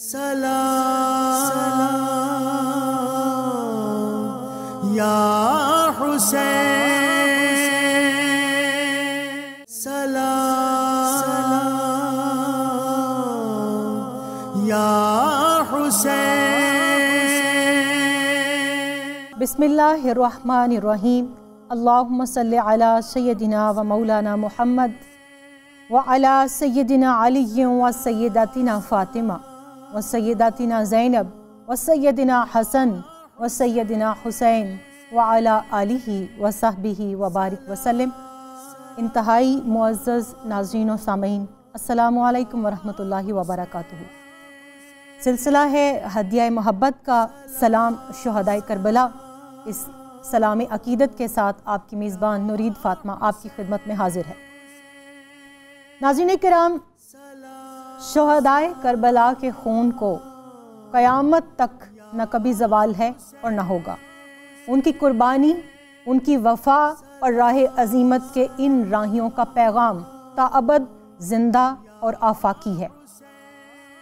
سلام یا حسین، سلام یا حسین۔ بسم اللہ الرحمن الرحیم۔ اللہم صلی علی سیدنا و مولانا محمد وعلی سیدنا علی و سیداتنا فاطمہ و سیداتنا زینب و سیدنا حسن و سیدنا حسین وعلی آلہ و صحبہ و بارک وسلم۔ انتہائی معزز ناظرین و سامعین، السلام علیکم ورحمۃ اللہ وبرکاتہ۔ سلسلہ ہے ہدیہ محبت کا سلام شہدائے کربلا۔ اس سلام عقیدت کے ساتھ آپ کی میزبان نورید فاطمہ آپ کی خدمت میں حاضر ہے۔ ناظرین کرام، شہدائے کربلا کے خون کو قیامت تک نہ کبھی زوال ہے اور نہ ہوگا۔ ان کی قربانی، ان کی وفا اور راہ عظیمت کے ان راہیوں کا پیغام تاابد زندہ اور آفاقی ہے۔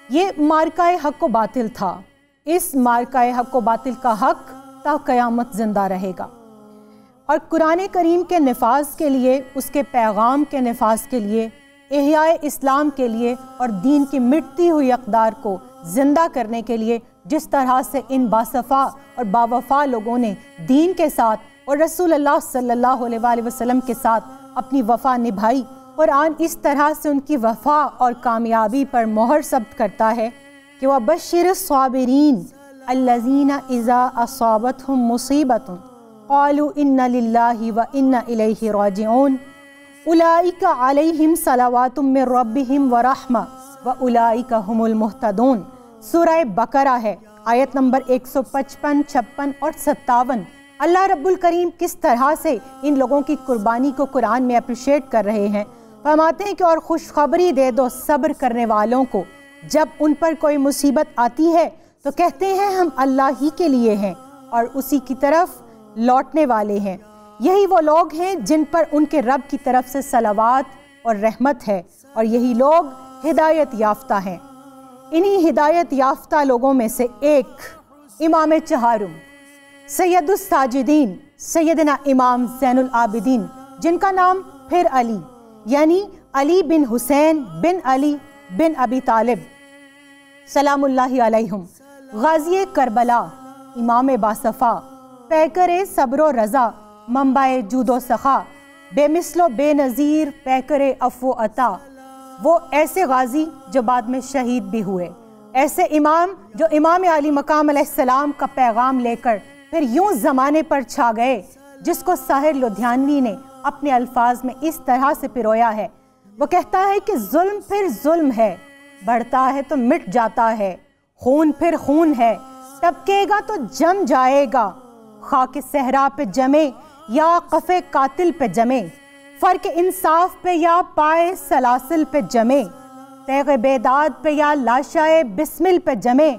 یہ مارکہ حق و باطل تھا۔ اس مارکہ حق و باطل کا حق تا قیامت زندہ رہے گا، اور قرآن کریم کے نفاذ کے لیے، اس کے پیغام کے نفاذ کے لیے، احیاء اسلام کے لیے اور دین کی مٹتی ہوئی اقدار کو زندہ کرنے کے لیے جس طرح سے ان باصفا اور باوفا لوگوں نے دین کے ساتھ اور رسول اللہ صلی اللہ علیہ وآلہ وسلم کے ساتھ اپنی وفا نبھائی، قرآن اس طرح سے ان کی وفا اور کامیابی پر مہر ثبت کرتا ہے کہ وَبَشِّرِ الصَّابِرِينَ الَّذِينَ إِذَا أَصَابَتْهُمْ مُصِيبَةٌ قَالُوا إِنَّ لِلَّهِ وَإِنَّ إِلَيْهِ رَاجِعُونَ أُولَئِكَ عَلَيْهِمْ صَلَوَاتٌ مِّن رَّبِّهِمْ وَرَحْمَةٌ وَأُولَئِكَ هُمُ الْمُهْتَدُونَ۔ سورہ بقرہ ہے، آیت نمبر 155، 56 اور 57۔ اللہ رب الکریم کس طرح سے ان لوگوں کی قربانی کو قرآن میں اپریشیٹ کر رہے ہیں۔ فرماتے ہیں کہ اور خوشخبری دے دو صبر کرنے والوں کو، جب ان پر کوئی مصیبت آتی ہے تو کہتے ہیں ہم اللہ ہی کے لیے ہیں اور اسی کی طرف لوٹنے والے ہیں۔ یہی وہ لوگ ہیں جن پر ان کے رب کی طرف سے صلوات اور رحمت ہے، اور یہی لوگ ہدایت یافتہ ہیں۔ انہی ہدایت یافتہ لوگوں میں سے ایک امام چہارم، سید الساجدین، سیدنا امام زین العابدین، جن کا نام پھر علی، یعنی علی بن حسین بن علی بن ابی طالب سلام اللہ علیہم، غازی کربلا، امام باصفا، پیکر صبر و رضا، منبع جود و سخا، بے مثل و بے نظیر پیکر عفو و عطا۔ وہ ایسے غازی جو بعد میں شہید بھی ہوئے، ایسے امام جو امام علی مقام علیہ السلام کا پیغام لے کر پھر یوں زمانے پر چھا گئے، جس کو ساحر لدھیانوی نے اپنے الفاظ میں اس طرح سے پرویا ہے۔ وہ کہتا ہے کہ ظلم پھر ظلم ہے، بڑھتا ہے تو مٹ جاتا ہے، خون پھر خون ہے، ٹپکے گا تو جم جائے گا، خاک صحرا پہ جمے یا قفے قاتل پہ جمے، فرق انصاف پہ یا پائے سلاسل پہ جمے، تیغ بیداد پہ یا لاشائے بسمل پہ جمے،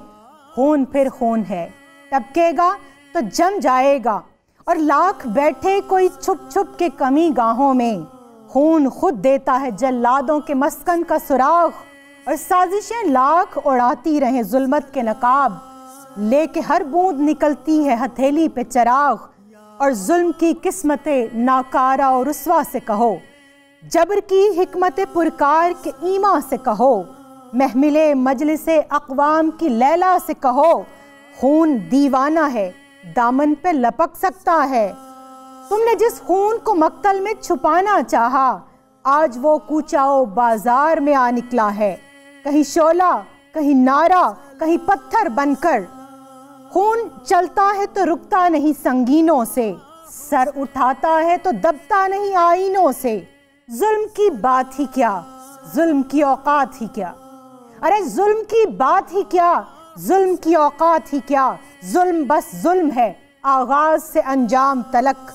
خون پھر خون ہے، ٹپکے گا تو جم جائے گا، اور لاکھ بیٹھے کوئی چھپ چھپ کے کمی گاہوں میں، خون خود دیتا ہے جلادوں کے مسکن کا سراغ، اور سازشیں لاکھ اڑاتی رہیں ظلمت کے نقاب، لے کے ہر بوند نکلتی ہے ہتھیلی پہ چراغ، اور ظلم کی قسمت ناکارہ اور رسوا سے کہو، جبر کی حکمت پرکار کے ایما سے کہو، محمل مجلس اقوام کی لیلا سے کہو، خون دیوانہ ہے دامن پہ لپک سکتا ہے، تم نے جس خون کو مقتل میں چھپانا چاہا، آج وہ کوچاؤ بازار میں آ نکلا ہے، کہیں شعلہ کہیں نعرہ کہیں پتھر بن کر، خون چلتا ہے تو رکتا نہیں سنگینوں سے، سر اٹھاتا ہے تو دبتا نہیں آئینوں سے، ظلم کی بات ہی کیا، ظلم کی اوقات ہی کیا، ارے ظلم کی بات ہی کیا، ظلم کی اوقات ہی کیا، ظلم بس ظلم ہے آغاز سے انجام تلک،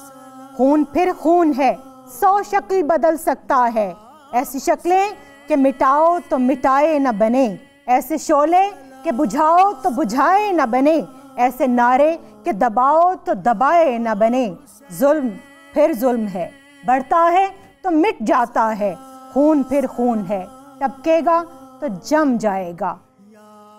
خون پھر خون ہے 100 شکل بدل سکتا ہے، ایسی شکلیں کہ مٹاؤ تو مٹائے نہ بنے، ایسے شعلے کہ بجھاؤ تو بجھائے نہ بنے، ایسے نعرے کہ دباؤ تو دبائے نہ بنے، ظلم پھر ظلم ہے، بڑھتا ہے تو مٹ جاتا ہے، خون پھر خون ہے، ٹپکے گا تو جم جائے گا۔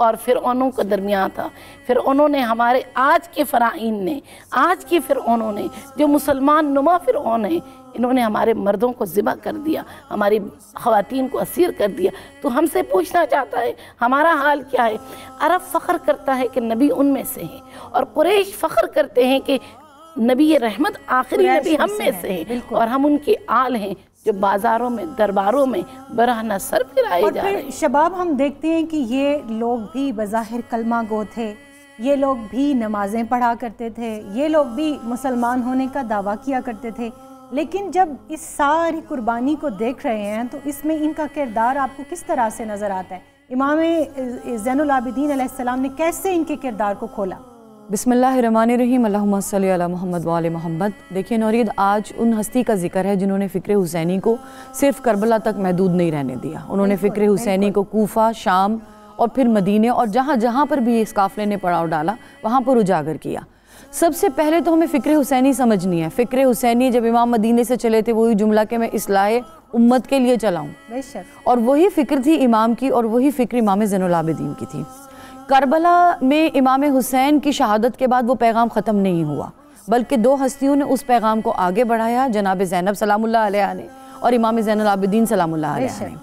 اور فرعونوں کے درمیان تھا۔ فرعونوں نے ہمارے آج کے فرعین نے، آج کے فرعونوں نے، جو مسلمان نما فرعون ہیں، انہوں نے ہمارے مردوں کو ذبح کر دیا، ہماری خواتین کو اسیر کر دیا۔ تو ہم سے پوچھنا چاہتا ہے ہمارا حال کیا ہے؟ عرب فخر کرتا ہے کہ نبی ان میں سے ہیں، اور قریش فخر کرتے ہیں کہ نبی رحمت آخری نبی ہم میں سے ہیں، اور ہم ان کے آل ہیں جو بازاروں میں، درباروں میں برہنہ سر پھرائے جا رہے ہیں۔ اور شباب ہم دیکھتے ہیں کہ یہ لوگ بھی بظاہر کلمہ گو تھے، یہ لوگ بھی نمازیں پڑھا کرتے تھے، یہ لوگ بھی مسلمان ہونے کا دعویٰ کیا کرتے تھے، لیکن جب اس ساری قربانی کو دیکھ رہے ہیں تو اس میں ان کا کردار آپ کو کس طرح سے نظر آتا ہے؟ امام زین العابدین علیہ السلام نے کیسے ان کے کردار کو کھولا؟ بسم اللہ الرحمن الرحیم، اللہم صلی علی محمد وآل محمد۔ دیکھیں نورید، آج ان ہستی کا ذکر ہے جنہوں نے فکر حسینی کو صرف کربلا تک محدود نہیں رہنے دیا۔ انہوں نے فکر حسینی کو کوفہ، شام اور پھر مدینے اور جہاں جہاں پر بھی اس قافلے نے پڑاؤ ڈالا وہاں پر اجاگر کیا۔ سب سے پہلے تو ہمیں فکر حسینی سمجھنی ہے۔ فکر حسینی جب امام مدینے سے چلے تھے، وہی جملہ کہ میں اصلاح امت کے لیے چلا ہوں، اور وہی فکر تھی امام کی، اور وہی فکر امام زین العابدین کی تھی۔ کربلا میں امام حسین کی شہادت کے بعد وہ پیغام ختم نہیں ہوا، بلکہ دو ہستیوں نے اس پیغام کو آگے بڑھایا، جناب زینب سلام اللہ علیہ نے اور امام زین العابدین سلام اللہ علیہ نے۔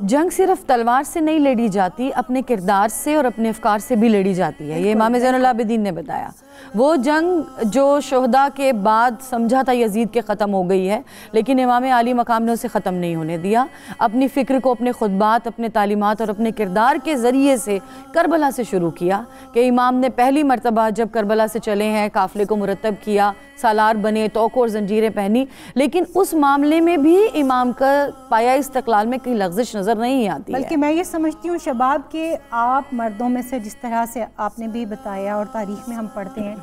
جنگ صرف تلوار سے نہیں لڑی جاتی، اپنے کردار سے اور اپنے افکار سے بھی لڑی جاتی ہے، یہ امام زین العابدین نے بتایا۔ وہ جنگ جو شہداء کے بعد سمجھا تھا یزید کے ختم ہو گئی ہے، لیکن امام عالی مقام نے اسے ختم نہیں ہونے دیا۔ اپنی فکر کو اپنے خطبات، اپنے تعلیمات اور اپنے کردار کے ذریعے سے کربلا سے شروع کیا، کہ امام نے پہلی مرتبہ جب کربلا سے چلے ہیں قافلے کو مرتب کیا، سالار بنے، توق اور زنجیریں پہنی، لیکن اس معاملے میں بھی امام کا پایا استقلال میں کہیں لغزش نظر نہیں آتی ہے۔ بلکہ میں یہ سمجھتی ہوں شباب کہ آپ مردوں میں سے جس طرح سے آپ نے بھی بتایا اور تاریخ میں ہم پڑھتے ہیں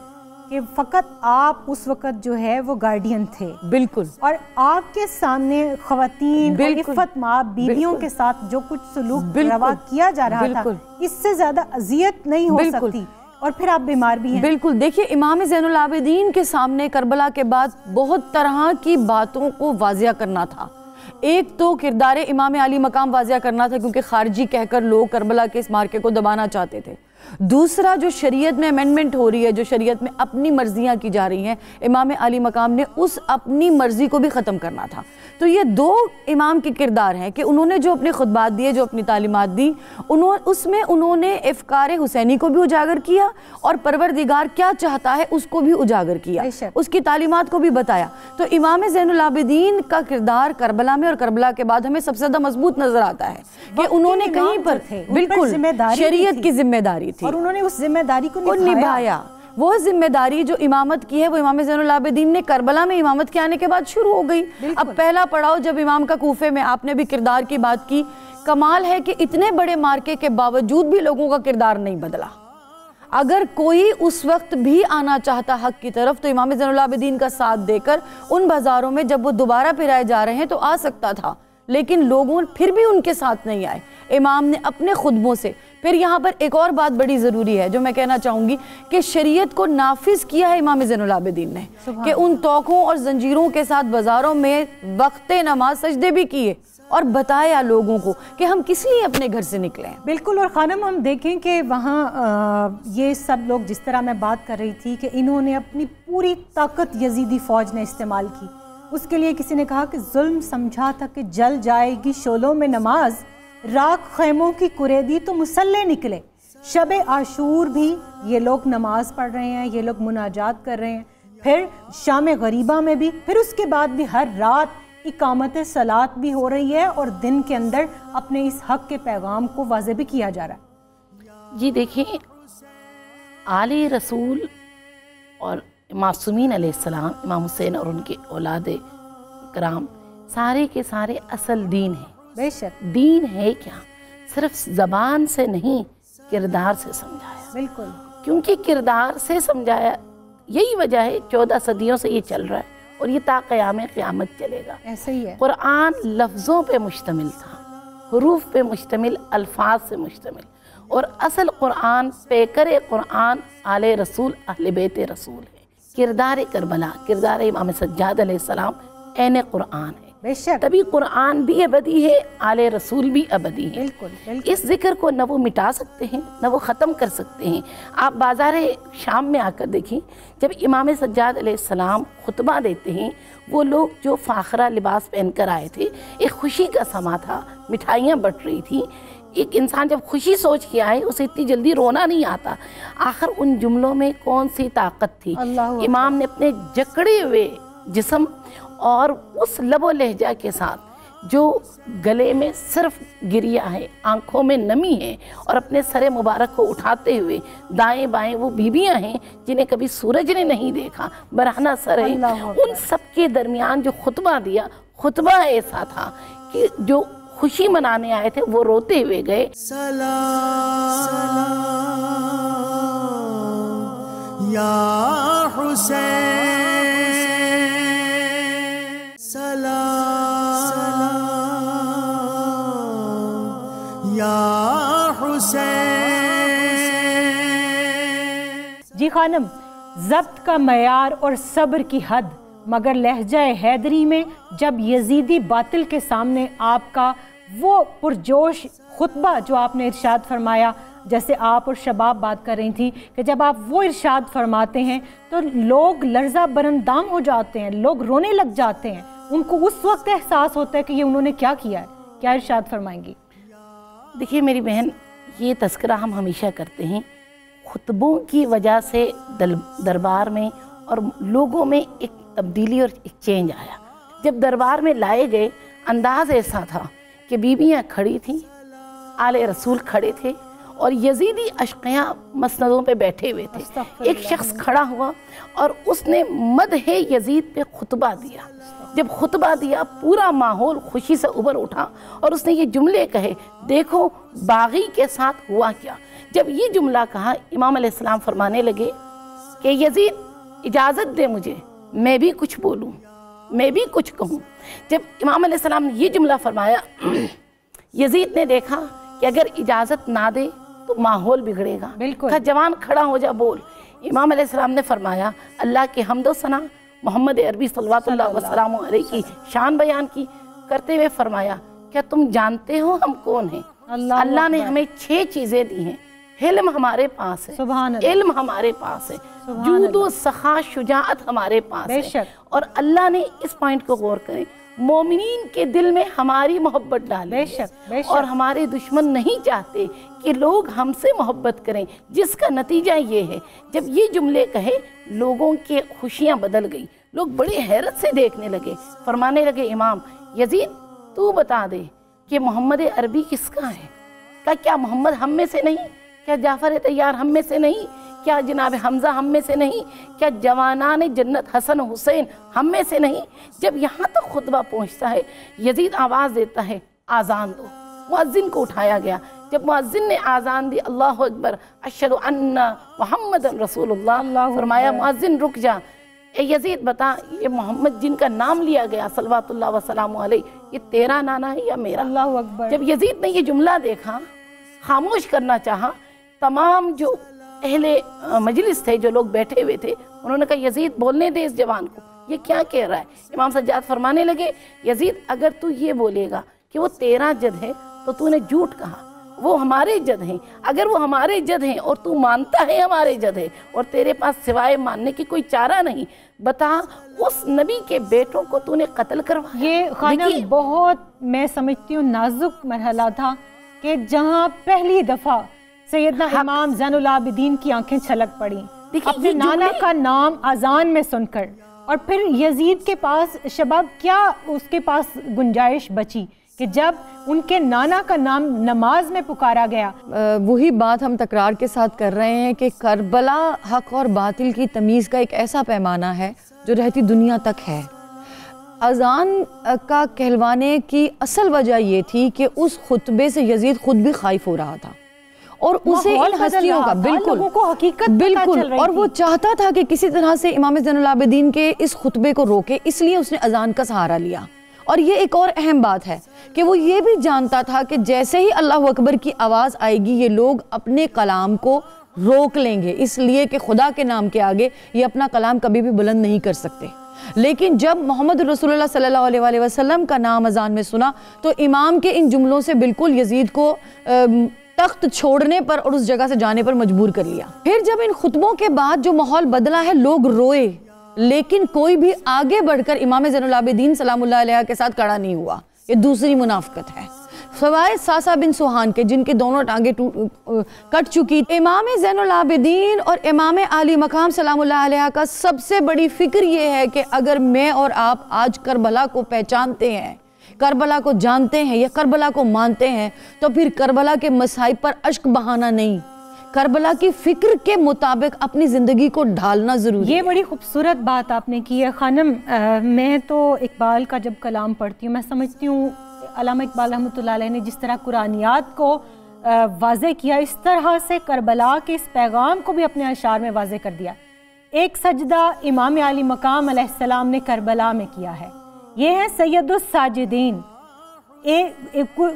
کہ فقط آپ اس وقت جو ہے وہ گارڈین تھے، بالکل، اور آپ کے سامنے خواتین اور عفت مآب بیویوں کے ساتھ جو کچھ سلوک روا کیا جا رہا تھا، اس سے زیادہ اذیت نہیں ہو سکتی، اور پھر آپ بیمار بھی ہیں۔ بالکل، دیکھیے امام زین العابدین کے سامنے کربلا کے بعد بہت طرح کی باتوں کو واضح کرنا تھا۔ ایک تو کردار امام علی مقام واضح کرنا تھا، کیونکہ خارجی کہہ کر لوگ کربلا کے اس مارکے کو دبانا چاہتے تھے۔ دوسرا، جو شریعت میں امینڈمنٹ ہو رہی ہے، جو شریعت میں اپنی مرضیاں کی جا رہی ہیں، امام علی مقام نے اس اپنی مرضی کو بھی ختم کرنا تھا۔ تو یہ دو امام کے کردار ہیں کہ انہوں نے جو اپنے خطبات دیے، جو اپنی تعلیمات دی، اس میں انہوں نے افکار حسینی کو بھی اجاگر کیا، اور پروردگار کیا چاہتا ہے اس کو بھی اجاگر کیا، اس کی تعلیمات کو بھی بتایا۔ تو امام زین العابدین کا کردار کربلا میں اور کربلا کے بعد ہمیں سب سے زیادہ مضبوط نظر آتا ہے کہ انہوں نے کہیں پر بالکل شریعت کی ذمہ داری تھی، اور انہوں نے اس ذمہ داری کو نبھایا۔ وہ ذمہ داری جو امامت کی ہے وہ امام زین العابدین نے کربلا میں امامت کے آنے کے بعد شروع ہو گئی۔ اب پہلا پڑاؤ جب امام کا کوفے میں، آپ نے بھی کردار کی بات کی، کمال ہے کہ اتنے بڑے مارکے کے باوجود بھی لوگوں کا کردار نہیں بدلا۔ اگر کوئی اس وقت بھی آنا چاہتا حق کی طرف تو امام زین العابدین کا ساتھ دے کر ان بازاروں میں جب وہ دوبارہ پھرائے جا رہے ہیں تو آ سکتا تھا، لیکن لوگوں پھر بھی ان کے ساتھ نہیں آئے۔ امام نے اپنے خطبوں سے، پھر یہاں پر ایک اور بات بڑی ضروری ہے جو میں کہنا چاہوں گی، کہ شریعت کو نافذ کیا ہے امام زین العابدین نے، کہ ان توقوں اور زنجیروں کے ساتھ بازاروں میں وقت نماز سجدے بھی کیے، اور بتایا لوگوں کو کہ ہم کس لیے اپنے گھر سے نکلیں۔ بالکل، اور خانم ہم دیکھیں کہ وہاں یہ سب لوگ جس طرح میں بات کر رہی تھی کہ انہوں نے اپنی پوری طاقت یزیدی فوج نے استعمال کی۔ اس کے لیے کسی نے کہا کہ ظلم سمجھا تھا کہ جل جائے گی شعلوں میں نماز، راک خیموں کی کریدی تو مسلح نکلے۔ شب عاشور بھی یہ لوگ نماز پڑھ رہے ہیں، یہ لوگ مناجات کر رہے ہیں، پھر شام غریبہ میں بھی، پھر اس کے بعد بھی ہر رات اقامت صلاۃ بھی ہو رہی ہے، اور دن کے اندر اپنے اس حق کے پیغام کو واضح بھی کیا جا رہا ہے۔ جی دیکھیں، آل رسول اور معصومین علیہ السلام، امام حسین اور ان کے اولاد کرام، سارے کے سارے اصل دین ہیں۔ بے شک دین ہے کیا؟ صرف زبان سے نہیں، کردار سے سمجھایا۔ بالکل، کیونکہ کردار سے سمجھایا، یہی وجہ ہے 14 صدیوں سے یہ چل رہا ہے، اور یہ تا قیام قیامت چلے گا۔ ایسے ہی ہے۔ قرآن لفظوں پہ مشتمل تھا، حروف پہ مشتمل، الفاظ سے مشتمل، اور اصل قرآن، پیکر قرآن آل رسول، اہل بیت رسول ہے۔ کردار کربلا، کردار امام سجاد علیہ السلام عین قرآن ہے۔ بے شک، تبھی قرآن بھی ابدی ہے، آل رسول بھی ابدی ہے۔ بالکل اس ذکر کو نہ وہ مٹا سکتے ہیں نہ وہ ختم کر سکتے ہیں۔ آپ بازار شام میں آ کر دیکھیں، جب امام سجاد علیہ السلام خطبہ دیتے ہیں، وہ لوگ جو فاخرہ لباس پہن کر آئے تھے، ایک خوشی کا سما تھا، مٹھائیاں بٹ رہی تھیں۔ ایک انسان جب خوشی سوچ کے آئے اسے اتنی جلدی رونا نہیں آتا۔ آخر ان جملوں میں کون سی طاقت تھی؟ امام نے اپنے جکڑے ہوئے جسم اور اس لب و لہجہ کے ساتھ جو گلے میں صرف گریہ ہے، آنکھوں میں نمی ہے، اور اپنے سر مبارک کو اٹھاتے ہوئے دائیں بائیں وہ بیویاں ہیں جنہیں کبھی سورج نے نہیں دیکھا، برہنہ سر ہے، ان سب کے درمیان جو خطبہ دیا، خطبہ ایسا تھا کہ جو خوشی منانے آئے تھے وہ روتے ہوئے گئے۔ سلام یا حسین، سلام یا حسین۔ جی خانم، ضبط کا معیار اور صبر کی حد، مگر لہجہ حیدری میں جب یزیدی باطل کے سامنے آپ کا وہ پرجوش خطبہ جو آپ نے ارشاد فرمایا، جیسے آپ اور شباب بات کر رہی تھی کہ جب آپ وہ ارشاد فرماتے ہیں تو لوگ لرزہ برندام ہو جاتے ہیں، لوگ رونے لگ جاتے ہیں، ان کو اس وقت احساس ہوتا ہے کہ یہ انہوں نے کیا کیا ہے۔ کیا ارشاد فرمائیں گی؟ دیکھیے میری بہن، یہ تذکرہ ہم ہمیشہ کرتے ہیں، خطبوں کی وجہ سے دربار میں اور لوگوں میں ایک تبدیلی اور ایک چینج آیا۔ جب دربار میں لائے گئے، انداز ایسا تھا کہ بیویاں کھڑی تھیں، آل رسول کھڑے تھے، اور یزیدی اشقیاں مسندوں پہ بیٹھے ہوئے تھے۔ ایک شخص کھڑا ہوا اور اس نے مدح یزید پہ خطبہ دیا۔ جب خطبہ دیا، پورا ماحول خوشی سے ابھر اٹھا، اور اس نے یہ جملے کہے، دیکھو باغی کے ساتھ ہوا کیا۔ جب یہ جملہ کہا، امام علیہ السلام فرمانے لگے کہ یزید اجازت دے مجھے، میں بھی کچھ بولوں، میں بھی کچھ کہوں۔ جب امام علیہ السلام نے یہ جملہ فرمایا، یزید نے دیکھا کہ اگر اجازت نہ دے تو ماحول بگڑے گا، کہا جوان کھڑا ہو جا، بول۔ امام علیہ السلام نے فرمایا، اللہ کے حمد و ثنا محمد عربی صلوات اللہ وسلام علیہ کی شان بیان کی کرتے ہوئے فرمایا، کیا تم جانتے ہو ہم کون ہیں؟ اللہ نے ہمیں 6 چیزیں دی ہیں۔ علم ہمارے پاس ہے، علم ہمارے پاس ہے، جود و سخا شجاعت ہمارے پاس ہے، اور اللہ نے اس پوائنٹ کو غور کریں، مومنین کے دل میں ہماری محبت ڈالیں، اور ہمارے دشمن نہیں چاہتے کہ لوگ ہم سے محبت کریں، جس کا نتیجہ یہ ہے جب یہ جملے کہے لوگوں کے خوشیاں بدل گئی، لوگ بڑی حیرت سے دیکھنے لگے، فرمانے لگے امام یزید تو بتا دے کہ محمد عربی کس کا ہے؟ کیا محمد ہم میں سے نہیں؟ کیا جعفر طیار ہم میں سے نہیں؟ کیا جناب حمزہ ہم میں سے نہیں؟ کیا جوانان جنت حسن حسین ہم میں سے نہیں؟ جب یہاں تک خطبہ پہنچتا ہے، یزید آواز دیتا ہے آذان دو۔ مؤذن کو اٹھایا گیا، جب مؤذن نے آذان دی، اللہ اکبر اشہد ان محمد رسول اللہ، فرمایا مؤذن رک جا، اے یزید بتا یہ محمد جن کا نام لیا گیا صلوات اللہ وسلام علیہ، یہ تیرا نانا ہے یا میرا؟ اللہ اکبر۔ جب یزید نے یہ جملہ دیکھا، خاموش کرنا چاہا، تمام جو اہل مجلس تھے، جو لوگ بیٹھے ہوئے تھے، انہوں نے کہا یزید بولنے دے اس جوان کو، یہ کیا کہہ رہا ہے؟ امام سجاد فرمانے لگے، یزید اگر تو یہ بولے گا کہ وہ تیرا جد ہے تو تو نے جھوٹ کہا، وہ ہمارے جد ہیں۔ اگر وہ ہمارے جد ہیں اور تو مانتا ہے ہمارے جد ہے، اور تیرے پاس سوائے ماننے کی کوئی چارہ نہیں، بتا اس نبی کے بیٹوں کو تو نے قتل کروایا۔ یہ خانم بہت میں سمجھتی ہوں نازک مرحلہ تھا کہ جہاں پہلی دفعہ سیدنا امام زین العابدین کی آنکھیں چھلک پڑی اپنے نانا کا نام اذان میں سن کر، اور پھر یزید کے پاس شباب کیا اس کے پاس گنجائش بچی کہ جب ان کے نانا کا نام نماز میں پکارا گیا۔ وہی بات ہم تکرار کے ساتھ کر رہے ہیں کہ کربلا حق اور باطل کی تمیز کا ایک ایسا پیمانہ ہے جو رہتی دنیا تک ہے۔ اذان کا کہلوانے کی اصل وجہ یہ تھی کہ اس خطبے سے یزید خود بھی خائف ہو رہا تھا، اور اسے ان ہستیوں کا بالکل اور وہ چاہتا تھا کہ کسی طرح سے امام زین العابدین کے اس خطبے کو روکے، اس لیے اس نے اذان کا سہارا لیا۔ اور یہ ایک اور اہم بات ہے کہ وہ یہ بھی جانتا تھا کہ جیسے ہی اللہ اکبر کی آواز آئے گی یہ لوگ اپنے کلام کو روک لیں گے، اس لیے کہ خدا کے نام کے آگے یہ اپنا کلام کبھی بھی بلند نہیں کر سکتے۔ لیکن جب محمد رسول اللہ صلی اللہ علیہ وسلم کا نام اذان میں سنا تو امام کے ان جملوں سے بالکل یزید کو تخت چھوڑنے پر اور اس جگہ سے جانے پر مجبور کر لیا۔ پھر جب ان خطبوں کے بعد جو ماحول بدلا ہے، لوگ روئے لیکن کوئی بھی آگے بڑھ کر امام زین العابدین سلام اللہ علیہ کے ساتھ کھڑا نہیں ہوا۔ یہ دوسری منافقت ہے، سوائے ساسا بن سوہان کے جن کے دونوں ٹانگیں کٹ چکی۔ امام زین العابدین اور امام عالی مقام سلام اللہ علیہ کا سب سے بڑی فکر یہ ہے کہ اگر میں اور آپ آج کربلا کو پہچانتے ہیں، کربلا کو جانتے ہیں یا کربلا کو مانتے ہیں، تو پھر کربلا کے مصائب پر اشک بہانا نہیں، کربلا کی فکر کے مطابق اپنی زندگی کو ڈھالنا ضروری ہے۔ یہ بڑی خوبصورت بات آپ نے کی ہے خانم۔ میں تو اقبال کا جب کلام پڑھتی ہوں، میں سمجھتی ہوں علامہ اقبال رحمۃ اللہ علیہ نے جس طرح قرآنیات کو واضح کیا، اس طرح سے کربلا کے اس پیغام کو بھی اپنے اشعار میں واضح کر دیا۔ ایک سجدہ امام علی مقام علیہ السلام نے کربلا میں کیا ہے، یہ ہے سید الساجدین۔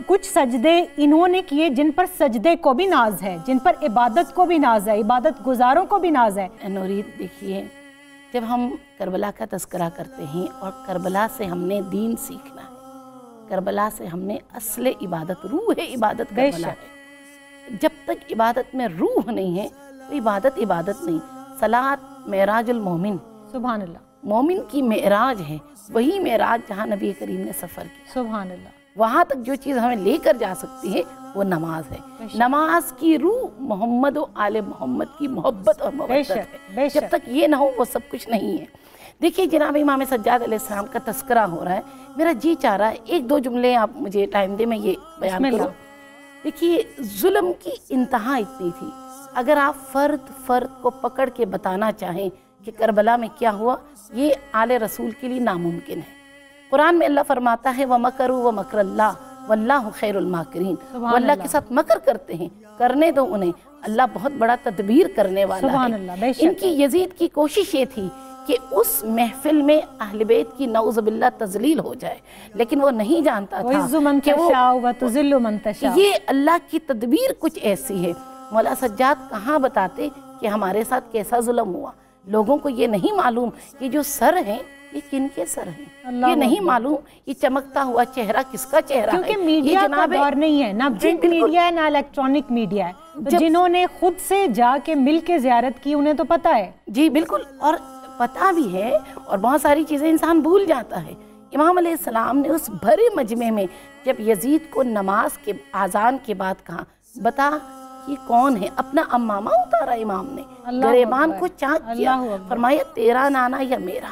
کچھ سجدے انہوں نے کیے جن پر سجدے کو بھی ناز ہے، جن پر عبادت کو بھی ناز ہے، عبادت گزاروں کو بھی ناز ہے۔ نورید دیکھیے، جب ہم کربلا کا تذکرہ کرتے ہیں اور کربلا سے ہم نے دین سیکھنا ہے، کربلا سے ہم نے اصل عبادت، روح عبادت کربلا ہے۔ جب تک عبادت میں روح نہیں ہے تو عبادت نہیں۔ صلاۃ معراج المومن، سبحان اللہ، مومن کی معراج ہے، وہی معراج جہاں نبی کریم نے سفر کیا۔ سبحان اللہ، وہاں تک جو چیز ہمیں لے کر جا سکتی ہے وہ نماز ہے۔ نماز کی روح محمد و آل محمد کی محبت اور مودت ہے۔ جب تک یہ نہ ہو وہ سب کچھ نہیں ہے۔ دیکھیے جناب امام سجاد علیہ السلام کا تذکرہ ہو رہا ہے، میرا جی چاہ رہا ہے ایک دو جملے آپ مجھے ٹائم دے، میں یہ بیان کروں۔ دیکھیے ظلم کی انتہا اتنی تھی، اگر آپ فرد کو پکڑ کے بتانا چاہیں کہ کربلا میں کیا ہوا، یہ آل رسول کے لیے ناممکن ہے۔ قرآن میں اللہ فرماتا ہے وَمَكَرُوا وَمَكْرَ اللَّهِ وَاللَّهُ خَيْرُ الْمَاكِرِينَ، وہ اللہ کے ساتھ مکر کرتے ہیں، کرنے دو انہیں، اللہ بہت بڑا تدبیر کرنے والا ہے۔ ان کی یزید کی کوشش یہ تھی کہ اس محفل میں اہل بیت کی نعوذ باللہ تذلیل ہو جائے، لیکن وہ نہیں جانتا تھا کہ یہ اللہ کی تدبیر کچھ ایسی ہے۔ مولا سجاد کہاں بتاتے کہ ہمارے ساتھ کیسا ظلم ہوا؟ لوگوں کو یہ نہیں معلوم کہ جو سر ہیں یہ کن کے سر ہیں، یہ نہیں معلوم یہ چمکتا ہوا چہرہ کس کا چہرہ ہے۔ کیونکہ میڈیا کا دور نہیں ہے، نہ پرنٹ میڈیا ہے نہ الیکٹرانک میڈیا ہے، تو جنہوں نے خود سے جا کے مل کے زیارت کی انہیں تو پتہ ہے۔ جی بالکل، اور پتہ بھی ہے، اور بہت ساری چیزیں انسان بھول جاتا ہے۔ امام علیہ السلام نے اس بھرے مجمع میں جب یزید کو نماز کے آذان کے بعد کہا بتا یہ کون ہے، اپنا امامہ اتارا امام نے، گریبان کو چاک کیا، فرمایا تیرا نانا یا میرا؟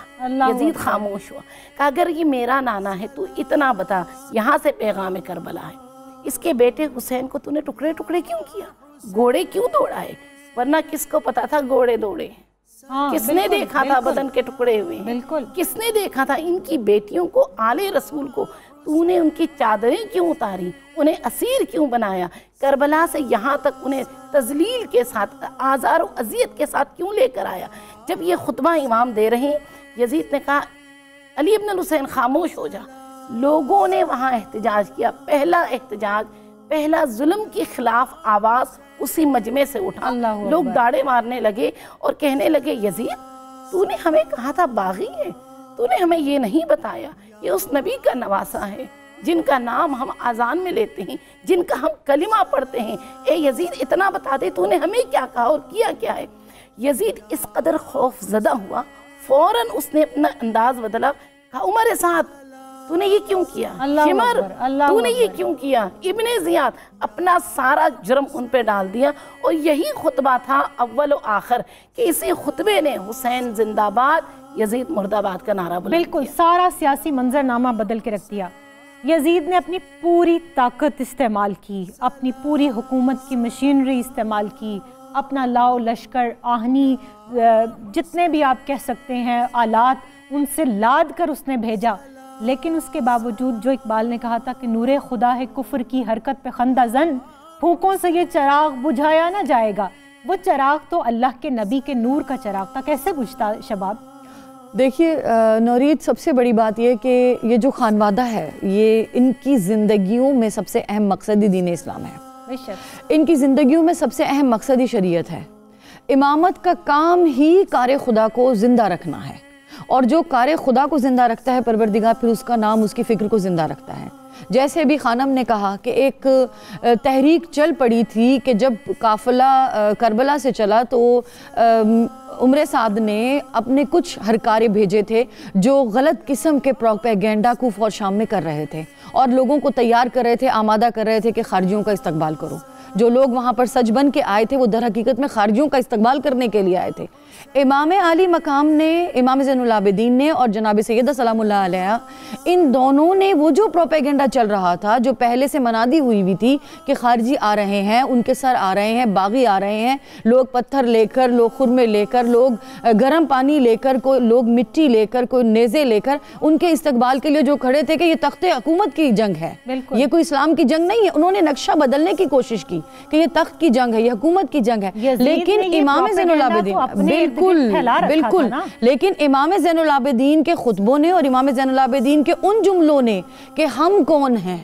یزید خاموش ہوا، کہا اگر یہ میرا نانا ہے تو اتنا بتا، یہاں سے پیغام کربلا ہے، اس کے بیٹے حسین کو تو نے ٹکڑے ٹکڑے کیوں کیا، گھوڑے کیوں دوڑائے؟ ورنہ کس کو پتا تھا گھوڑے دوڑے ہیں؟ کس نے دیکھا تھا بدن کے ٹکڑے ہوئے ہیں؟ کس نے دیکھا تھا ان کی بیٹیوں کو، آل رسول کو تو نے ان کی چادریں کیوں اتاری، انہیں اسیر کیوں بنایا، کربلا سے یہاں تک انہیں تذلیل کے ساتھ، آزار و اذیت کے ساتھ کیوں لے کر آیا؟ جب یہ خطبہ امام دے رہے ہیں، یزید نے کہا علی ابن الحسین خاموش ہو جا۔ لوگوں نے وہاں احتجاج کیا، پہلا احتجاج، پہلا ظلم کے خلاف آواز اسی مجمع سے اٹھا۔ لوگ داڑے مارنے لگے اور کہنے لگے یزید تو نے ہمیں کہا تھا باغی ہے، تو نے ہمیں یہ نہیں بتایا یہ اس نبی کا نواسہ ہے جن کا نام ہم آذان میں لیتے ہیں، جن کا ہم کلمہ پڑھتے ہیں۔ اے یزید اتنا بتا دے تو نے ہمیں کیا کہا اور کیا کیا ہے؟ یزید اس قدر خوف زدہ ہوا، فوراً اس نے اپنا انداز بدلا، کہا عمر سعد تو نے یہ کیوں کیا، شمر تو نے یہ کیوں کیا، ابن زیاد، اپنا سارا جرم ان پہ ڈال دیا۔ اور یہی خطبہ تھا اول و آخر کہ اسی خطبے نے حسین زندہ باد یزید مرد آباد کا نعرہ بلند کیا۔ بالکل سارا سیاسی منظرنامہ بدل کے رکھ دیا۔ یزید نے اپنی پوری طاقت استعمال کی، اپنی پوری حکومت کی مشینری استعمال کی، اپنا لاؤ لشکر آہنی جتنے بھی آپ کہہ سکتے ہیں آلات ان سے لاد کر اس نے بھیجا، لیکن اس کے باوجود جو اقبال نے کہا تھا کہ نور خدا ہے کفر کی حرکت پہ خندہ زن، پھونکوں سے یہ چراغ بجھایا نہ جائے گا۔ وہ چراغ تو اللہ کے نبی کے نور کا چراغ تھا، کیسے بجھتا شباب؟ دیکھیے نورید، سب سے بڑی بات یہ کہ یہ جو خانوادہ ہے یہ ان کی زندگیوں میں سب سے اہم مقصد ہی دین اسلام ہے، ان کی زندگیوں میں سب سے اہم مقصد ہی شریعت ہے۔ امامت کا کام ہی کار خدا کو زندہ رکھنا ہے، اور جو کار خدا کو زندہ رکھتا ہے پروردگار پھر اس کا نام اس کی فکر کو زندہ رکھتا ہے۔ جیسے بھی خانم نے کہا کہ ایک تحریک چل پڑی تھی کہ جب قافلہ کربلا سے چلا تو عمر سعد نے اپنے کچھ ہرکارے بھیجے تھے جو غلط قسم کے پروپیگنڈا کو فوج شام میں کر رہے تھے اور لوگوں کو تیار کر رہے تھے، آمادہ کر رہے تھے کہ خارجیوں کا استقبال کرو۔ جو لوگ وہاں پر سج بن کے آئے تھے وہ در حقیقت میں خارجیوں کا استقبال کرنے کے لیے آئے تھے۔ امام عالی مقام نے، امام زین العابدین نے اور جناب سیدہ سلام اللہ علیہ، ان دونوں نے وہ جو پروپیگنڈا چل رہا تھا، جو پہلے سے منادی ہوئی تھی کہ خارجی آ رہے ہیں، ان کے سر آ رہے ہیں، باغی آ رہے ہیں، لوگ پتھر لے کر، لوگ خرمے لے کر، لوگ گرم پانی لے کر، کوئی لوگ مٹی لے کر، کوئی نیزے لے کر ان کے استقبال کے لیے جو کھڑے تھے کہ یہ تخت حکومت کی جنگ ہے، یہ کوئی اسلام کی جنگ نہیں ہے۔ انہوں نے نقشہ بدلنے کی کوشش کی کہ یہ تخت کی جنگ ہے، یہ حکومت کی جنگ ہے، لیکن امام زین العابدین بالکل لیکن امام زین العابدین کے خطبوں نے اور امام زین العابدین کے ان جملوں نے کہ ہم کون ہیں،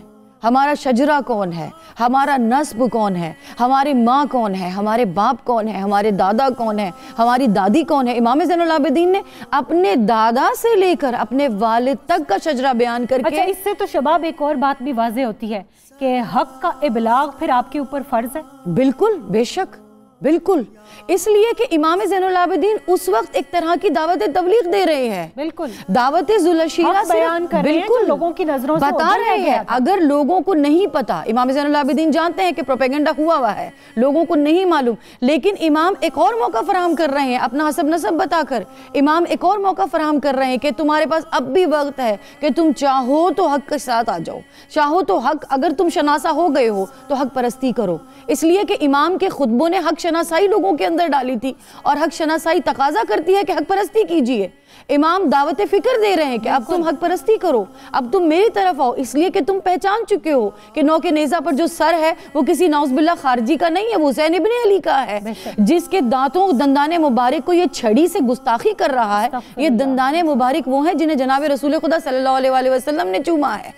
ہمارا شجرہ کون ہے، ہمارا نسب کون ہے، ہماری ماں کون ہے، ہمارے باپ کون ہے، ہمارے دادا کون ہے، ہماری دادی کون ہے، امام زین العابدین نے اپنے دادا سے لے کر اپنے والد تک کا شجرہ بیان کر کے۔ اچھا، اس سے تو شباب ایک اور بات بھی واضح ہوتی ہے کہ حق کا ابلاغ پھر آپ کے اوپر فرض ہے۔ بالکل، بے شک، بالکل، اس لیے کہ امام زین العابدین اس وقت ایک طرح کی دعوت تبلیغ دے رہے ہیں، بالکل دعوت ذوالشیرہ سے بیان کر رہے ہیں، بالکل لوگوں کی نظروں سے بتا رہے ہیں۔ اگر لوگوں کو نہیں پتا، امام زین العابدین جانتے ہیں کہ پروپیگنڈا ہوا ہے، لوگوں کو نہیں معلوم، لیکن امام ایک اور موقع فراہم کر رہے ہیں اپنا حسب نسب بتا کر، امام ایک اور موقع فراہم کر رہے ہیں کہ تمہارے پاس اب بھی وقت ہے کہ تم چاہو تو حق کے ساتھ آ جاؤ، چاہو تو حق، اگر تم شناسا ہو گئے ہو تو حق پرستی کرو، اس لیے کہ امام کے خطبوں نے حق شناسائی لوگوں کے اندر ڈالی تھی، اور حق شناسائی تقاضا کرتی ہے کہ حق پرستی کیجئے۔ امام دعوت فکر دے رہے ہیں کہ اب تم حق پرستی کرو، اب تم میری طرف آؤ، اس لیے کہ تم پہچان چکے ہو کہ نو کے نیزہ پر جو سر ہے وہ کسی نعوذ باللہ خارجی کا نہیں ہے، وہ حسین ابن علی کا ہے، جس کے دانتوں دندان مبارک کو یہ چھڑی سے گستاخی کر رہا ہے۔ یہ دندان مبارک وہ ہیں جنہیں جناب رسول خدا صلی اللہ علیہ وسلم نے چوما ہے۔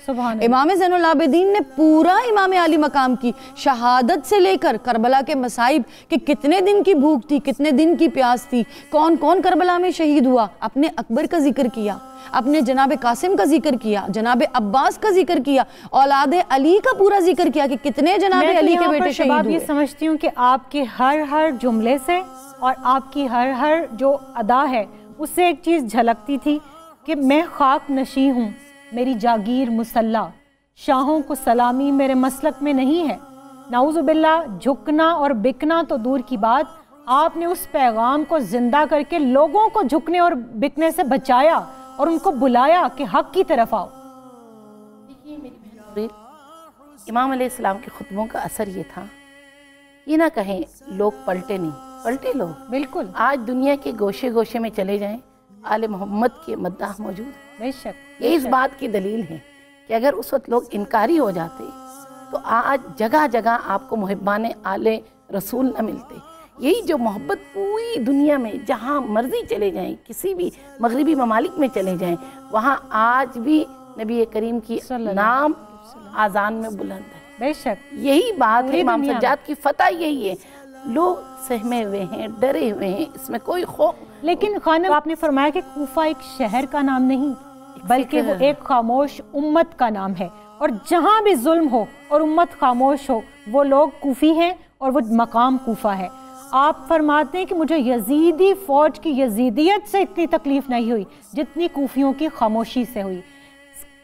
امام زین العابدین نے پورا امام عالی مقام کی شہادت سے لے کر کربلا کے مصائب کہ کتنے دن کی بھوک تھی، کتنے دن کی پیاس تھی، کون کون کربلا میں شہید ہوا، اپنے اکبر کا ذکر کیا، اپنے جناب قاسم کا ذکر کیا، جناب عباس کا ذکر کیا، اولاد علی کا پورا ذکر کیا کہ کتنے جناب علی کے بیٹے شہید ہوئے۔ میں یہ سمجھتی ہوں کہ آپ کے ہر جملے سے اور آپ کی ہر جو ادا ہے اس سے ایک چیز جھلکتی تھی کہ میں خاک نشیں ہوں، میری جاگیر مسلح، شاہوں کو سلامی میرے مسلک میں نہیں ہے۔ نعوذ باللہ، جھکنا اور بکنا تو دور کی بات، آپ نے اس پیغام کو زندہ کر کے لوگوں کو جھکنے اور بکنے سے بچایا اور ان کو بلایا کہ حق کی طرف آؤ۔ امام علیہ السلام کے خطبوں کا اثر یہ تھا، یہ نہ کہیں لوگ پلٹے نہیں، پلٹے لوگ، بالکل آج دنیا کے گوشے گوشے میں چلے جائیں، آل محمد کے مداح موجود ہیں۔ بے شک، یہ اس بات کی دلیل ہے کہ اگر اس وقت لوگ انکاری ہو جاتے تو آج جگہ جگہ آپ کو محبان آل رسول نہ ملتے۔ یہی جو محبت پوری دنیا میں جہاں مرضی چلے جائیں، کسی بھی مغربی ممالک میں چلے جائیں، وہاں آج بھی نبی کریم کی نام آذان میں بلند ہے۔ بے شک، یہی بات ہے، امام سجاد کی فتح یہی ہے۔ لوگ سہمے ہوئے ہیں، ڈرے ہوئے ہیں، اس میں کوئی خوف۔ لیکن خانم، آپ نے فرمایا کہ کوفہ ایک شہر کا نام نہیں بلکہ وہ ایک خاموش امت کا نام ہے، اور جہاں بھی ظلم ہو اور امت خاموش ہو وہ لوگ کوفی ہیں اور وہ مقام کوفہ ہے۔ آپ فرماتے ہیں کہ مجھے یزیدی فوج کی یزیدیت سے اتنی تکلیف نہیں ہوئی جتنی کوفیوں کی خاموشی سے ہوئی۔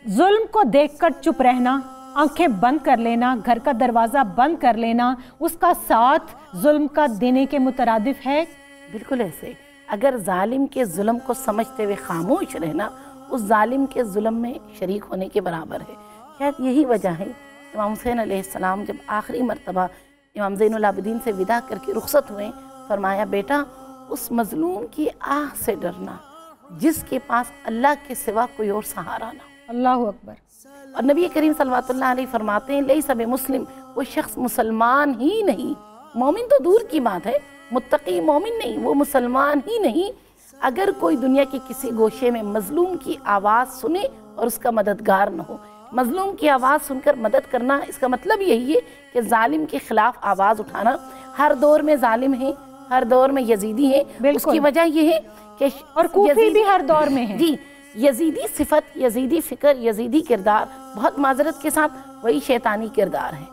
ظلم کو دیکھ کر چپ رہنا، آنکھیں بند کر لینا، گھر کا دروازہ بند کر لینا، اس کا ساتھ ظلم کا دینے کے مترادف ہے۔ بالکل ایسے، اگر ظالم کے ظلم کو سمجھتے ہوئے خاموش رہنا، اس ظالم کے ظلم میں شریک ہونے کے برابر ہے۔ شاید یہی وجہ ہے امام حسین علیہ السلام جب آخری مرتبہ امام زین العابدین سے وداع کر کے رخصت ہوئے، فرمایا بیٹا اس مظلوم کی آہ سے ڈرنا جس کے پاس اللہ کے سوا کوئی اور سہارا نہ ہو۔ اللہ اکبر۔ اور نبی کریم صلی اللہ علیہ فرماتے ہیں لیس بمسلم، وہ شخص مسلمان ہی نہیں، مومن تو دور کی بات ہے، متقی مومن نہیں، وہ مسلمان ہی نہیں اگر کوئی دنیا کے کسی گوشے میں مظلوم کی آواز سنے اور اس کا مددگار نہ ہو۔ مظلوم کی آواز سن کر مدد کرنا، اس کا مطلب یہی ہے کہ ظالم کے خلاف آواز اٹھانا۔ ہر دور میں ظالم ہیں، ہر دور میں یزیدی ہیں. اس کی وجہ یہ ہے کہ اور کوفی بھی ہر دور میں ہیں. جی یزیدی صفت، یزیدی فکر، یزیدی کردار بہت معذرت کے ساتھ وہی شیطانی کردار ہے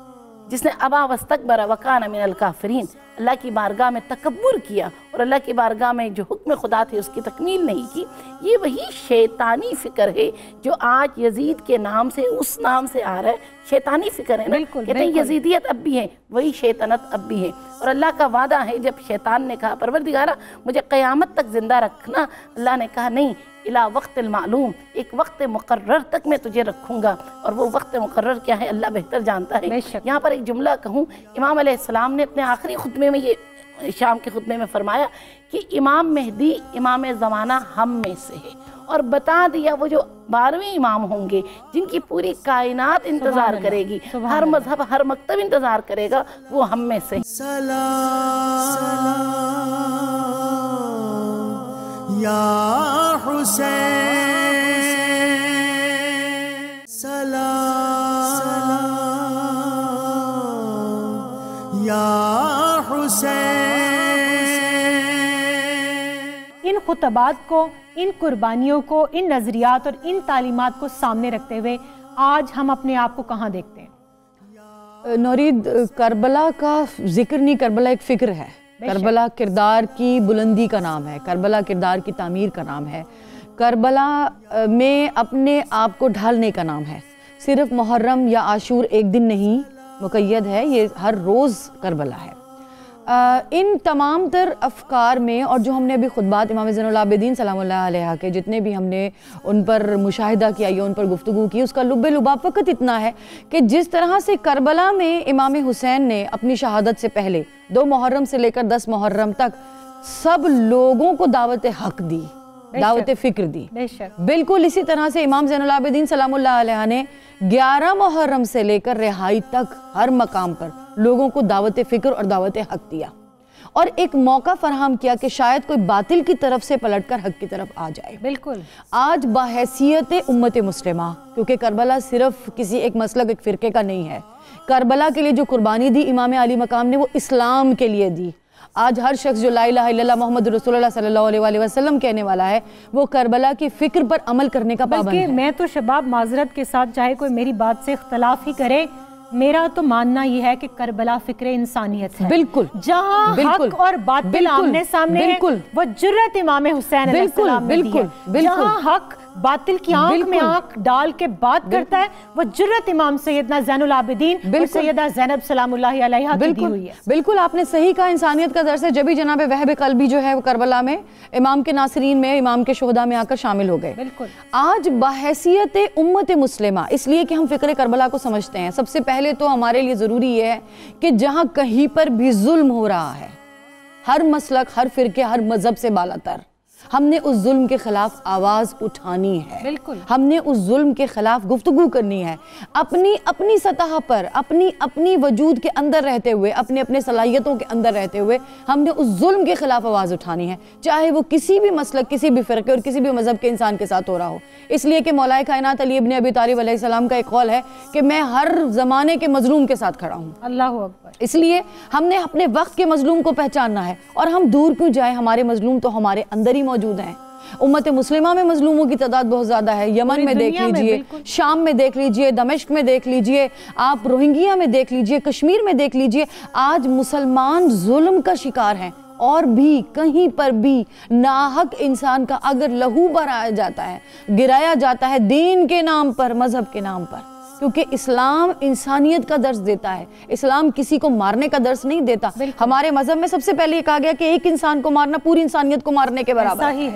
جس نے ابا واستکبر وکان من الکافرین، اللہ کی بارگاہ میں تکبر کیا اور اللہ کی بارگاہ میں جو حکم خدا تھے اس کی تکمیل نہیں کی. یہ وہی شیطانی فکر ہے جو آج یزید کے نام سے، اس نام سے آ رہا ہے. شیطانی فکر ہے نا. کہتے ہیں یزیدیت اب بھی ہے، وہی شیطنت اب بھی ہے. اور اللہ کا وعدہ ہے، جب شیطان نے کہا پروردگارہ مجھے قیامت تک زندہ رکھنا، اللہ نے کہا نہیں، الا وقت المعلوم، ایک وقت مقرر تک میں تجھے رکھوں گا. اور وہ وقت مقرر کیا ہے اللہ بہتر جانتا ہے. یہاں پر ایک جملہ کہوں، امام علیہ السلام نے اپنے آخری خطبے میں، یہ شام کے خطبے میں فرمایا کہ امام مہدی امام زمانہ ہم میں سے ہے، اور بتا دیا وہ جو 12ویں امام ہوں گے جن کی پوری کائنات انتظار کرے گی، ہر مذہب ہر مکتب انتظار کرے گا، وہ ہم میں سے. سلام یا حسین، سلام یا حسین. ان خطبات کو، ان قربانیوں کو، ان نظریات اور ان تعلیمات کو سامنے رکھتے ہوئے آج ہم اپنے آپ کو کہاں دیکھتے ہیں؟ نورید، کربلا کا ذکر نہیں، کربلا ایک فکر ہے. کربلا کردار کی بلندی کا نام ہے، کربلا کردار کی تعمیر کا نام ہے، کربلا میں اپنے آپ کو ڈھالنے کا نام ہے. صرف محرم یا عاشور ایک دن نہیں مقید ہے، یہ ہر روز کربلا ہے. ان تمام تر افکار میں، اور جو ہم نے ابھی خطبات امام زین العابدین سلام اللہ علیہ کے جتنے بھی ہم نے ان پر مشاہدہ کیا یا ان پر گفتگو کی، اس کا لب لباب فقط اتنا ہے کہ جس طرح سے کربلا میں امام حسین نے اپنی شہادت سے پہلے 2 محرم سے لے کر 10 محرم تک سب لوگوں کو دعوت حق دی، دعوت فکر دی. بالکل اسی طرح سے امام زین العابدین سلام اللہ علیہ نے 11 محرم سے لے کر رہائی تک ہر مقام پر لوگوں کو دعوت فکر اور دعوت حق دیا، اور ایک موقع فراہم کیا کہ شاید کوئی باطل کی طرف سے پلٹ کر حق کی طرف آ جائے. بالکل آج بحیثیت امت مسلمہ، کیونکہ کربلا صرف کسی ایک مسلک، ایک فرقے کا نہیں ہے، کربلا کے لیے جو قربانی دی امام علی مقام نے وہ اسلام کے لیے دی. آج ہر شخص جو لا الہ الا اللہ محمد رسول اللہ صلی اللہ علیہ وسلم کہنے والا ہے، وہ کربلا کی فکر پر عمل کرنے کا پابند ہے. بلکہ میں تو شباب معذرت کے ساتھ، چاہے کوئی میری بات سے اختلاف ہی کرے، میرا تو ماننا یہ ہے کہ کربلا فکر انسانیت ہے. بالکل جہاں حق اور باطل آمنے سامنے ہے، وہ جرت امام حسین علیہ السلام نے دی ہے. جہاں حق باطل کی آنکھ میں آنکھ ڈال کے بات کرتا ہے، وہ جرت امام سیدنا زین العابدین اور سیدہ زینب سلام اللہ علیہا کی دی ہوئی ہے. بالکل آپ نے صحیح کہا، انسانیت کا درس ہے. جبھی جناب وہب قلبی جو ہے وہ کربلا میں امام کے ناصرین میں، امام کے شہداء میں آ کر شامل ہو گئے. بالکل آج بحیثیت امت مسلمہ، اس لیے کہ ہم فکر کربلا کو سمجھتے ہیں، سب سے پہلے تو ہمارے لیے ضروری یہ ہے کہ جہاں کہیں پر بھی ظلم ہو رہا ہے، ہر مسلک، ہر فرقے، ہر مذہب سے بالاتر، ہم نے اس ظلم کے خلاف آواز اٹھانی ہے. بالکل ہم نے اس ظلم کے خلاف گفتگو کرنی ہے، اپنی سطح پر، اپنی وجود کے اندر رہتے ہوئے، اپنے صلاحیتوں کے اندر رہتے ہوئے ہم نے اس ظلم کے خلاف آواز اٹھانی ہے، چاہے وہ کسی بھی مسلک، کسی بھی فرقے اور کسی بھی مذہب کے انسان کے ساتھ ہو رہا ہو. اس لیے کہ مولا کائنات علی ابن ابی طالب علیہ السلام کا ایک قول ہے کہ میں ہر زمانے کے مظلوم کے ساتھ کھڑا ہوں. اللہ اکبر. اس لیے ہم نے اپنے وقت کے مظلوم کو پہچاننا ہے، اور ہم دور کیوں جائیں، ہمارے مظلوم تو ہمارے اندر ہی موجود ہیں. امت مسلمہ میں مظلوموں کی تعداد بہت زیادہ ہے. یمن میں دیکھ لیجئے، شام میں دیکھ لیجئے، دمشق میں دیکھ لیجئے، آپ روہنگیا میں دیکھ لیجئے، کشمیر میں دیکھ لیجئے. آج مسلمان ظلم کا شکار ہیں، اور بھی کہیں پر بھی ناحق انسان کا اگر لہو بہایا جاتا ہے، گرایا جاتا ہے دین کے نام پر، مذہب کے نام پر. کیونکہ اسلام انسانیت کا درس دیتا ہے، اسلام کسی کو مارنے کا درس نہیں دیتا. ہمارے مذہب میں سب سے پہلے یہ کہا گیا کہ ایک انسان کو مارنا پوری انسانیت کو مارنے کے برابر ہے.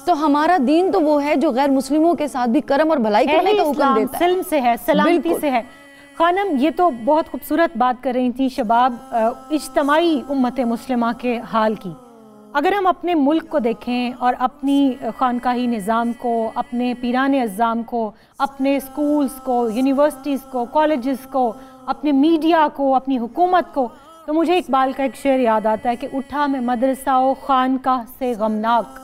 تو ہمارا دین تو وہ ہے جو غیر مسلموں کے ساتھ بھی کرم اور بھلائی کرنے کا حکم دیتا ہے، سلم سے ہے، سلامتی سے ہے. خانم یہ تو بہت خوبصورت بات کر رہی تھی شباب اجتماعی امت مسلمہ کے حال کی. اگر ہم اپنے ملک کو دیکھیں اور اپنی خانقاہی نظام کو، اپنے پیران اعظام کو، اپنے سکولز کو، یونیورسٹیز کو، کالجز کو، اپنے میڈیا کو، اپنی حکومت کو، تو مجھے اقبال کا ایک شعر یاد آتا ہے کہ اٹھا میں مدرسہ و خانقاہ سے غمناک.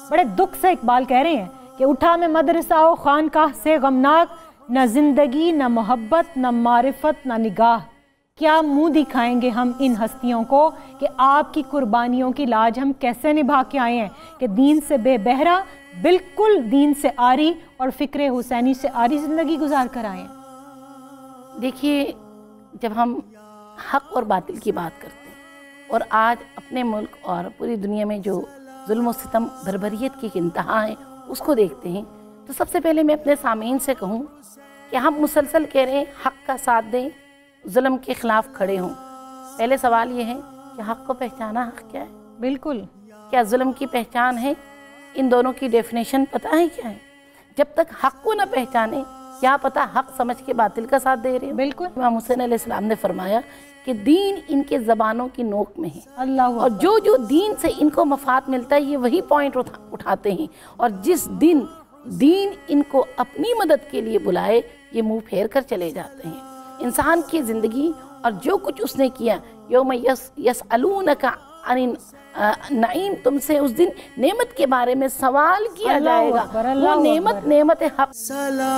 بڑے دکھ سے اقبال کہہ رہے ہیں کہ اٹھا میں مدرسہ و خانقاہ سے غمناک، نہ زندگی، نہ محبت، نہ معرفت، نہ نگاہ. کیا منہ دکھائیں گے ہم ان ہستیوں کو کہ آپ کی قربانیوں کی لاج ہم کیسے نبھا کے آئے ہیں کہ دین سے بے بہرا، بالکل دین سے آری اور فکر حسینی سے آری زندگی گزار کر آئے ہیں۔ دیکھیے، جب ہم حق اور باطل کی بات کرتے ہیں اور آج اپنے ملک اور پوری دنیا میں جو ظلم و ستم بربریت کی انتہا ہے اس کو دیکھتے ہیں، تو سب سے پہلے میں اپنے سامعین سے کہوں کہ ہم مسلسل کہہ رہے ہیں حق کا ساتھ دیں، ظلم کے خلاف کھڑے ہوں۔ پہلے سوال یہ ہے کہ حق کو پہچانا حق کیا ہے؟ بالکل۔ کیا ظلم کی پہچان ہے؟ ان دونوں کی ڈیفینیشن پتہ ہے کیا ہے؟ جب تک حق کو نہ پہچانے کیا پتہ حق سمجھ کے باطل کا ساتھ دے رہے ہیں۔ بالکل۔ امام حسین علیہ السلام نے فرمایا کہ دین ان کے زبانوں کی نوک میں ہے، اللہ اور جو دین سے ان کو مفاد ملتا ہے یہ وہی پوائنٹ اٹھاتے ہیں، اور جس دن دین ان کو اپنی مدد کے لیے بلائے یہ منہ پھیر کر چلے جاتے ہیں۔ انسان کی زندگی اور جو کچھ اس نے کیا، یوم یسألونک عن النعیم، تم سے اس دن نعمت کے بارے میں سوال کیا جائے گا، وہ نعمت حق۔ سلام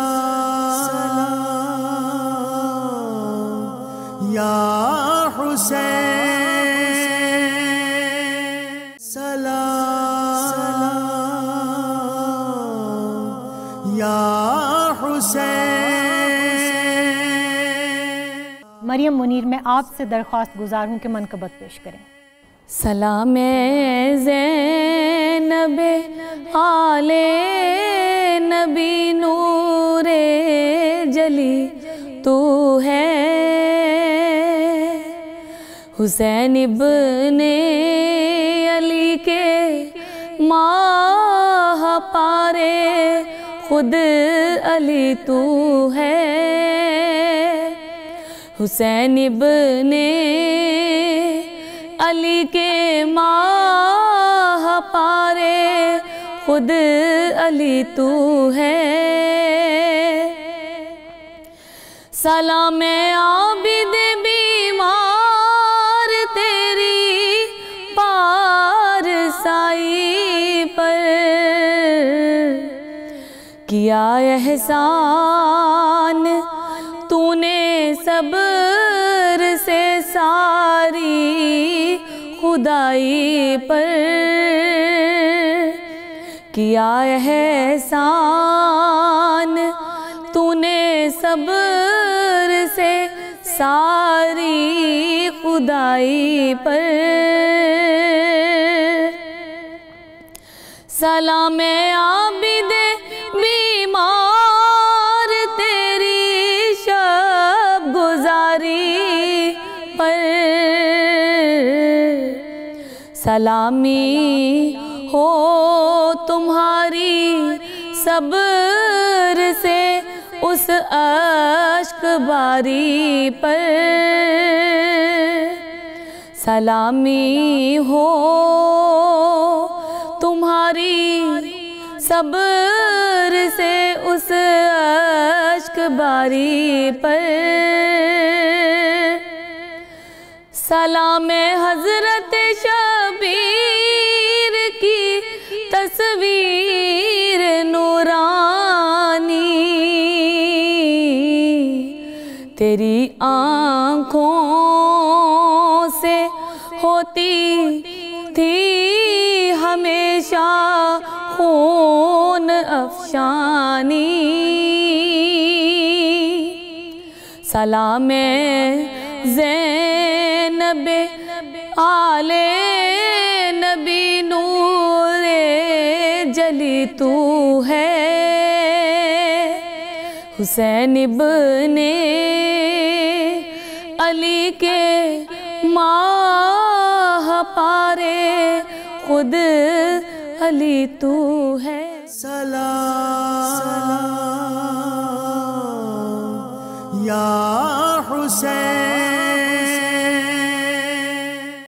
یا حسین، سلام یا حسین۔ مریم منیر، میں آپ سے درخواست گزار ہوں کہ منقبت پیش کریں۔ سلام زینب آل نبی نور جلی تو ہے، حسین ابن علی کے ماہ پارے خود علی تو ہے، حسین ابن علی کے ماہ پارے خود علی تو ہے، سلام عابد بیمار تیری پارسائی پر، کیا احسان تو نے صبر سے ساری خدائی پر، کیا احسان تو نے صبر سے ساری خدائی پر، سلام عابد بیمار تیری شب گزاری پر، سلامی ہو تمہاری صبر سے اس اشک باری پر، سلامی ہو تمہاری صبر سے اس اشک باری پر، سلام حضرت شبیر کی تصویر نورانی، تیری آنکھوں سے ہوتی تھی ہمیشہ خون افشانی، سلام زینب آل نبی نور جلی تو ہے، حسین ابن علی کے ماہ پارے خود علی تو ہے۔ سلام یا حسین۔